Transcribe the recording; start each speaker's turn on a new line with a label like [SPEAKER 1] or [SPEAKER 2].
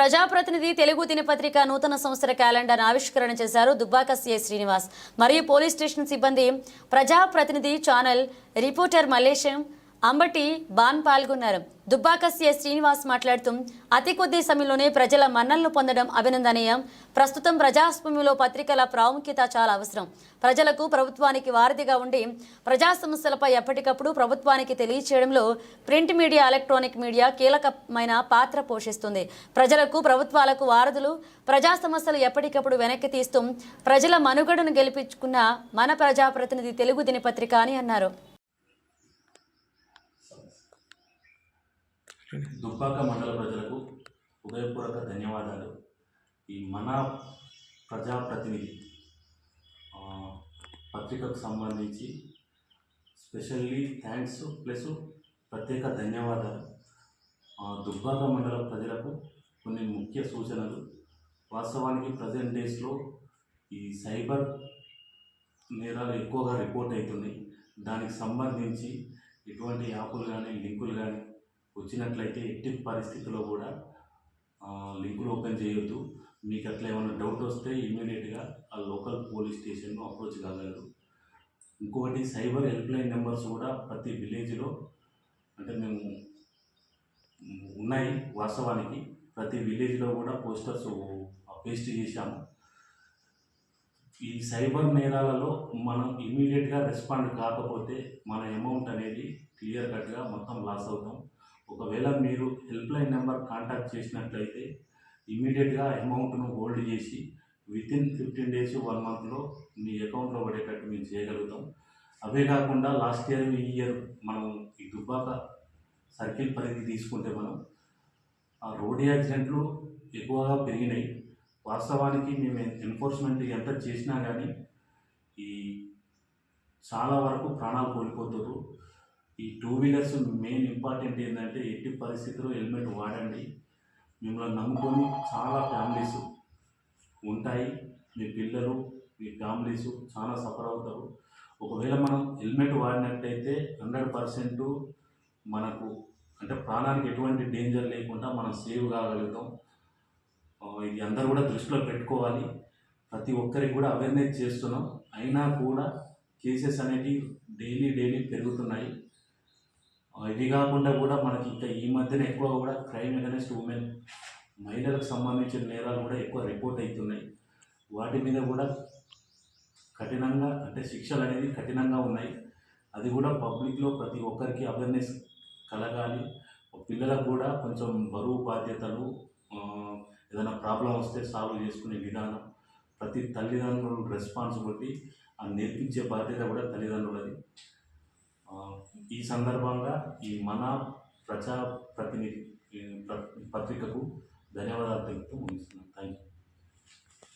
[SPEAKER 1] ప్రజాప్రతినిధి తెలుగు దినపత్రిక నూతన సంవత్సర క్యాలెండర్ ఆవిష్కరణ చేశారు దుబ్బాక సిఐ శ్రీనివాస్ మరియు పోలీస్ స్టేషన్ సిబ్బంది. ప్రజాప్రతినిధి ఛానల్ రిపోర్టర్ మల్లేశం అంబటి బాన్ పాల్గొన్నారు. దుబ్బాక సిఐ శ్రీనివాస్ మాట్లాడుతూ అతి కొద్ది సమయంలోనే ప్రజల మన్ననలు పొందడం అభినందనీయం. ప్రస్తుతం ప్రజాస్వామ్యంలో పత్రికల ప్రాముఖ్యత చాలా అవసరం. ప్రజలకు ప్రభుత్వానికి వారధిగా ఉండి ప్రజా సమస్యలపై ఎప్పటికప్పుడు ప్రభుత్వానికి తెలియచేయడంలో ప్రింట్ మీడియా, ఎలక్ట్రానిక్ మీడియా కీలకమైన పాత్ర పోషిస్తుంది. ప్రజలకు ప్రభుత్వాలకు వారధులు. ప్రజా సమస్యలు ఎప్పటికప్పుడు వెనక్కి తీస్తూ ప్రజల మనుగడను గెలిపించుకున్న మన ప్రజాప్రతినిధి తెలుగు దినపత్రిక అని అన్నారు.
[SPEAKER 2] దుబ్బాక మండల ప్రజలకు హృదయపూర్వక ధన్యవాదాలు. ఈ మన ప్రజాప్రతినిధి పత్రికకు సంబంధించి స్పెషల్లీ థ్యాంక్స్ ప్లస్ ప్రత్యేక ధన్యవాదాలు. దుబ్బాక మండల ప్రజలకు కొన్ని ముఖ్య సూచనలు. వాస్తవానికి ప్రజెంట్ డేస్లో ఈ సైబర్ నేరాలు ఎక్కువగా రిపోర్ట్ అవుతున్నాయి. దానికి సంబంధించి ఎటువంటి యాప్లు కానీ లింకులు కానీ వచ్చినట్లయితే ఎట్టి పరిస్థితుల్లో కూడా లింకులు ఓపెన్ చేయొద్దు. మీకు అట్లా ఏమైనా డౌట్ వస్తే ఇమీడియట్గా ఆ లోకల్ పోలీస్ స్టేషన్ను అప్రోచ్ కాగలరు. ఇంకొకటి సైబర్ హెల్ప్లైన్ నెంబర్స్ కూడా ప్రతి విలేజ్లో అంటే మేము ఉన్నాయి. వాస్తవానికి ప్రతి విలేజ్లో కూడా పోస్టర్స్ పేస్ట్ చేశాము. ఈ సైబర్ నేరాలలో మనం ఇమీడియట్గా రెస్పాండ్ కాకపోతే మన అమౌంట్ అనేది క్లియర్ కట్గా మొత్తం లాస్ అవుతాం. ఒకవేళ మీరు హెల్ప్లైన్ నెంబర్ కాంటాక్ట్ చేసినట్లయితే ఇమీడియట్గా అమౌంట్ను హోల్డ్ చేసి వితిన్ 15 days 1 monthలో మీ అకౌంట్లో పడేటట్టు మేము చేయగలుగుతాం. అవే కాకుండా లాస్ట్ ఇయర్ ఈ ఇయర్ మనం ఈ దుబ్బాక సర్కిల్ పరిధి తీసుకుంటే మనం ఆ రోడ్ యాక్సిడెంట్లు ఎక్కువగా పెరిగినాయి. వాస్తవానికి మేము ఎన్ఫోర్స్మెంట్ ఎంత చేసినా కానీ ఈ చాలా వరకు ప్రాణాలు కోల్పోతారు. ఈ 2 వీలర్స్ మెయిన్ ఇంపార్టెంట్ ఏంటంటే ఎట్టి పరిస్థితుల్లో హెల్మెట్ వాడండి. మిమ్మల్ని నమ్ముకొని చాలా ఫ్యామిలీస్ ఉంటాయి. మీ పిల్లలు మీ ఫ్యామిలీస్ చాలా సఫర్ అవుతారు. ఒకవేళ మనం హెల్మెట్ వాడినట్టయితే 100% మనకు అంటే ప్రాణానికి ఎటువంటి డేంజర్ లేకుండా మనం సేవ్ కాగలుగుతాం. ఇది అందరూ కూడా దృష్టిలో పెట్టుకోవాలి. ప్రతి ఒక్కరికి కూడా అవేర్నెస్ చేస్తున్నాం. అయినా కూడా కేసెస్ అనేటివి డైలీ పెరుగుతున్నాయి. ఇవి కాకుండా కూడా మనకి ఇంకా ఈ మధ్యన ఎక్కువ కూడా క్రైమ్ అగైనెస్ట్ ఉమెన్, మహిళలకు సంబంధించిన నేరాలు కూడా ఎక్కువ రిపోర్ట్ అవుతున్నాయి. వాటి మీద కూడా కఠినంగా అంటే శిక్షలు అనేది కఠినంగా ఉన్నాయి. అది కూడా పబ్లిక్లో ప్రతి ఒక్కరికి అవేర్నెస్ కలగాలి. పిల్లలకు కూడా కొంచెం బరువు బాధ్యతలు, ఏదైనా ప్రాబ్లం వస్తే సాల్వ్ చేసుకునే విధానం ప్రతి తల్లిదండ్రుల రెస్పాన్సిబిలిటీ నేర్పించే బాధ్యత కూడా తల్లిదండ్రులది. ఈ సందర్భంగా ఈ మన ప్రజాప్రతినిధి పత్రికకు ధన్యవాదాలు తెలుపుతూ ముగిస్తున్నాను. Thank you.